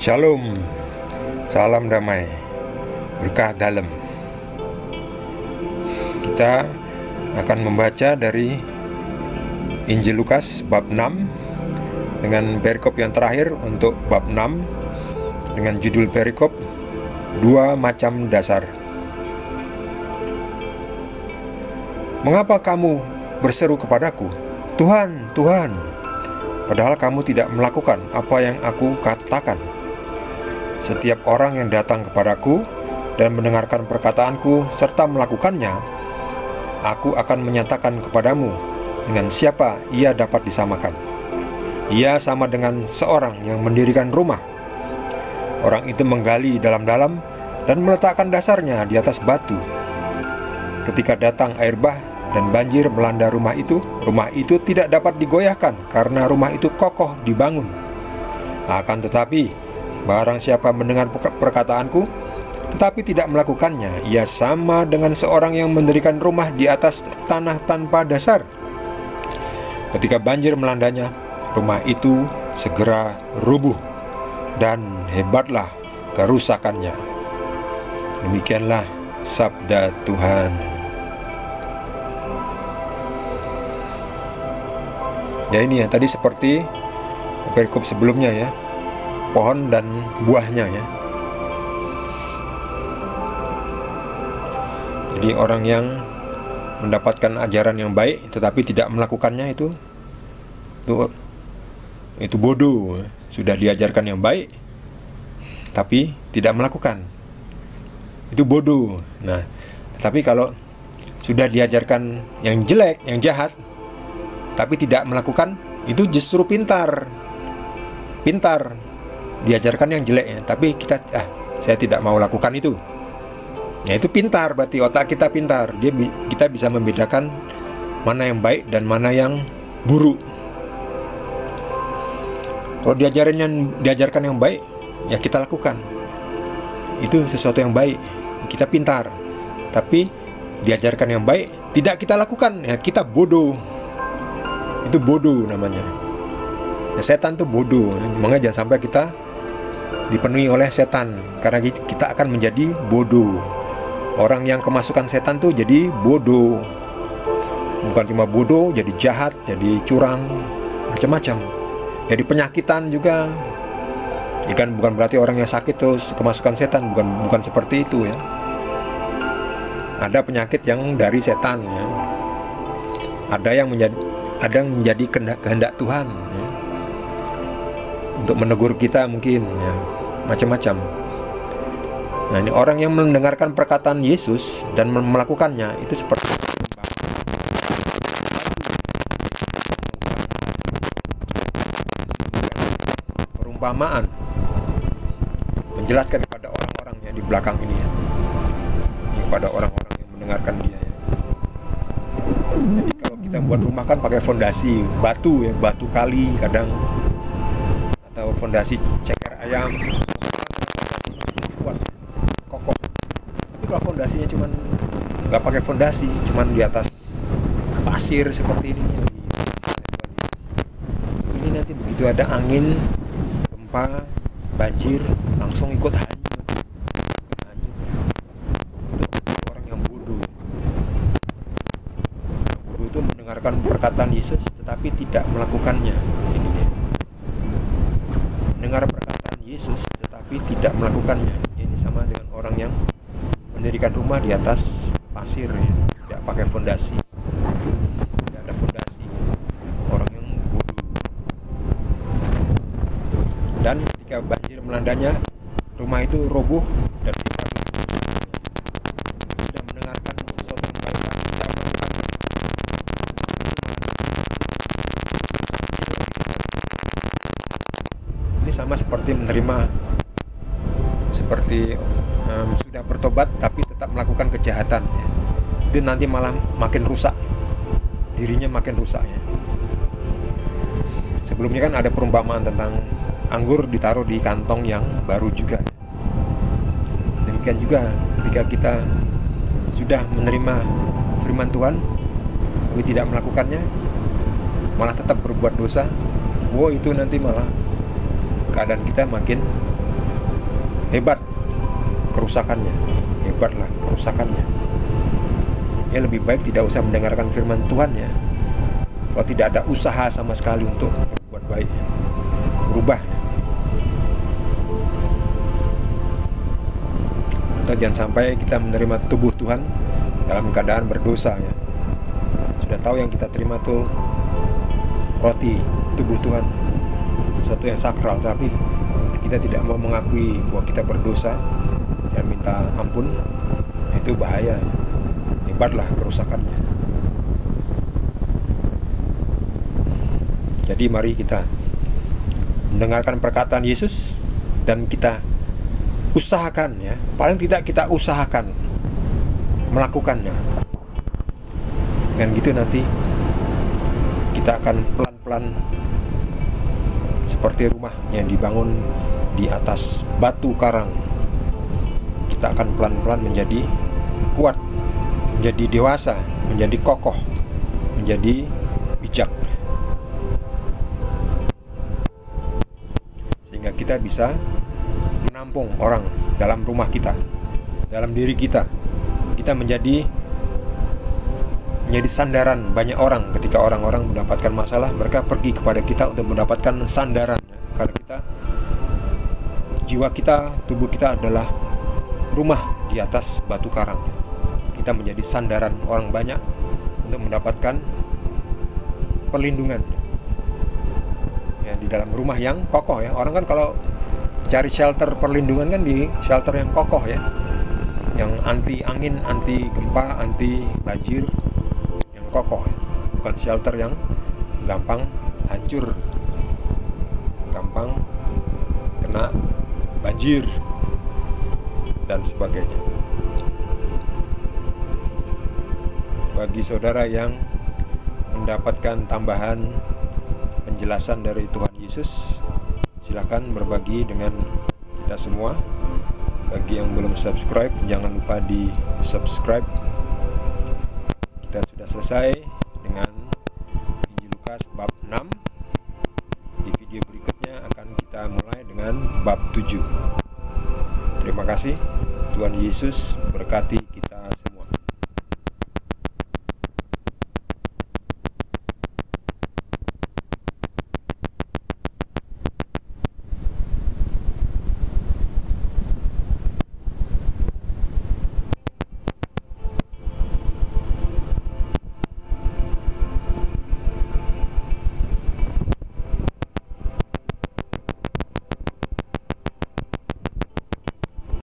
Shalom, salam damai, berkah dalam. Kita akan membaca dari Injil Lukas bab 6 dengan perikop yang terakhir untuk bab 6 dengan judul perikop Dua Macam Dasar. Mengapa kamu berseru kepadaku, Tuhan, Tuhan, padahal kamu tidak melakukan apa yang aku katakan? Setiap orang yang datang kepadaku dan mendengarkan perkataanku serta melakukannya, aku akan menyatakan kepadamu dengan siapa ia dapat disamakan. Ia sama dengan seorang yang mendirikan rumah. Orang itu menggali dalam-dalam dan meletakkan dasarnya di atas batu. Ketika datang air bah dan banjir melanda rumah itu tidak dapat digoyahkan karena rumah itu kokoh dibangun. Akan tetapi barang siapa mendengar perkataanku tetapi tidak melakukannya, ia sama dengan seorang yang mendirikan rumah di atas tanah tanpa dasar. Ketika banjir melandanya, rumah itu segera rubuh dan hebatlah kerusakannya. Demikianlah sabda Tuhan. Ya, ini ya tadi seperti perikop sebelumnya ya, pohon dan buahnya ya. Jadi orang yang mendapatkan ajaran yang baik tetapi tidak melakukannya itu bodoh. Sudah diajarkan yang baik tapi tidak melakukan, itu bodoh. Nah, tapi kalau sudah diajarkan yang jelek, yang jahat tapi tidak melakukan, itu justru pintar. Diajarkan yang jeleknya tapi saya tidak mau lakukan itu. Nah, itu pintar, berarti otak kita pintar. Kita bisa membedakan mana yang baik dan mana yang buruk. Kalau diajarkan yang baik, ya kita lakukan. Itu sesuatu yang baik, kita pintar. Tapi diajarkan yang baik, tidak kita lakukan, ya kita bodoh. Itu bodoh namanya. Ya, setan tuh bodoh. Makanya jangan sampai kita dipenuhi oleh setan, karena kita akan menjadi bodoh. Orang yang kemasukan setan tuh jadi bodoh. Bukan cuma bodoh, jadi jahat, jadi curang, macam-macam. Jadi penyakitan juga. Bukan berarti orang yang sakit terus kemasukan setan, bukan seperti itu ya. Ada penyakit yang dari setan ya. Ada yang menjadi kehendak Tuhan ya. Untuk menegur kita mungkin ya, macam-macam. Nah, ini orang yang mendengarkan perkataan Yesus dan melakukannya itu seperti perumpamaan, menjelaskan kepada orang-orang yang di belakang ini ya, kepada orang-orang yang mendengarkan dia ya. Jadi kalau kita buat rumah kan pakai fondasi batu ya, batu kali kadang, atau fondasi ceker ayam, kuat, kokoh. Tapi kalau fondasinya cuman nggak pakai fondasi, cuman di atas pasir seperti ini, ini nanti begitu ada angin, gempa, banjir, langsung ikut hanyut. Itu orang yang bodoh. Bodoh itu mendengarkan perkataan Yesus tetapi tidak melakukannya. Ini dia. Mendengar perkataan Yesus tetapi tidak melakukannya. Ini sama dengan orang yang mendirikan rumah di atas pasir ya, tidak pakai fondasi. Tidak ada fondasi. Orang yang bodoh. Dan ketika banjir melandanya, rumah itu roboh dan tidak mendengarkan sesuatu yang baik, tidak melakukan. Ini sama seperti menerima, seperti sudah bertobat tapi tetap melakukan kejahatan ya. Itu nanti malah makin rusak, dirinya makin rusak ya. Sebelumnya kan ada perumpamaan tentang anggur ditaruh di kantong yang baru juga. Demikian juga ketika kita sudah menerima firman Tuhan tapi tidak melakukannya, malah tetap berbuat dosa, itu nanti malah keadaan kita makin hebat kerusakannya, hebatlah kerusakannya. Ya lebih baik tidak usah mendengarkan firman Tuhan ya, kalau tidak ada usaha sama sekali untuk berbuat baik, berubah ya. Atau jangan sampai kita menerima tubuh Tuhan dalam keadaan berdosa ya. Sudah tahu yang kita terima tuh roti tubuh Tuhan, sesuatu yang sakral, tapi kita tidak mau mengakui bahwa kita berdosa dan minta ampun, itu bahaya. Hebatlah kerusakannya. Jadi mari kita mendengarkan perkataan Yesus dan kita usahakan ya, paling tidak kita usahakan melakukannya. Dengan gitu nanti kita akan pelan-pelan seperti rumah yang dibangun di atas batu karang. Kita akan pelan-pelan menjadi kuat, menjadi dewasa, menjadi kokoh, menjadi bijak, sehingga kita bisa menampung orang dalam rumah kita, dalam diri kita. Kita menjadi sandaran banyak orang. Ketika orang-orang mendapatkan masalah, mereka pergi kepada kita untuk mendapatkan sandaran. Karena kita, jiwa kita, tubuh kita adalah rumah di atas batu karang. Kita menjadi sandaran orang banyak untuk mendapatkan perlindungan ya, di dalam rumah yang kokoh ya. Orang kan kalau cari shelter perlindungan kan di shelter yang kokoh ya, yang anti angin, anti gempa, anti banjir, yang kokoh ya. Bukan shelter yang gampang hancur, gampang kena banjir dan sebagainya. Bagi saudara yang mendapatkan tambahan penjelasan dari Tuhan Yesus, silakan berbagi dengan kita semua. Bagi yang belum subscribe, jangan lupa di subscribe. Kita sudah selesai dengan Injil Lukas bab 6. Di video berikutnya akan kita mulai dengan bab 7. Terima kasih. Tuhan Yesus berkati